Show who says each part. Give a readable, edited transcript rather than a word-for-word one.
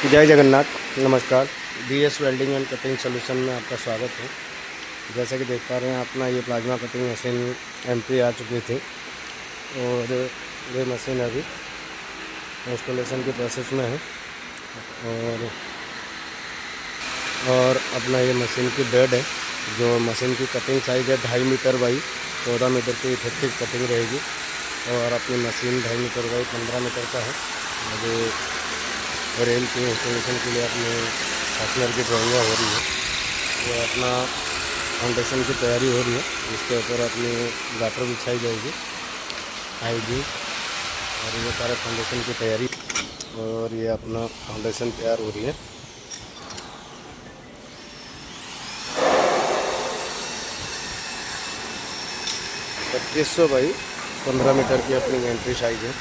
Speaker 1: जय जगन्नाथ। नमस्कार। BS welding and cutting solution में आपका स्वागत है। जैसा कि देख पा रहे हैं अपना ये प्लाज्मा कटिंग मशीन MP आ चुकी थी और ये मशीन अभी इंस्टॉलेशन की प्रोसेस में है। और अपना ये मशीन की बेड है, जो मशीन की कटिंग साइज़ है 2.5 मीटर बाई 14 मीटर की इफेक्टिव कटिंग रहेगी। और अपनी मशीन 2.5 मीटर बाई 15 मीटर का है। अभी रेल की इंस्टॉलेशन के लिए अपने फास्टनर की ड्राइंग हो रही है। ये अपना फाउंडेशन की तैयारी हो रही है, जिसके ऊपर अपनी गाटर बिछाई जाएगी आएगी। और ये सारे फाउंडेशन की तैयारी और ये अपना फाउंडेशन तैयार हो रही है। पच्चीस 2500 बाई 15 मीटर की अपनी एंट्री साइज है।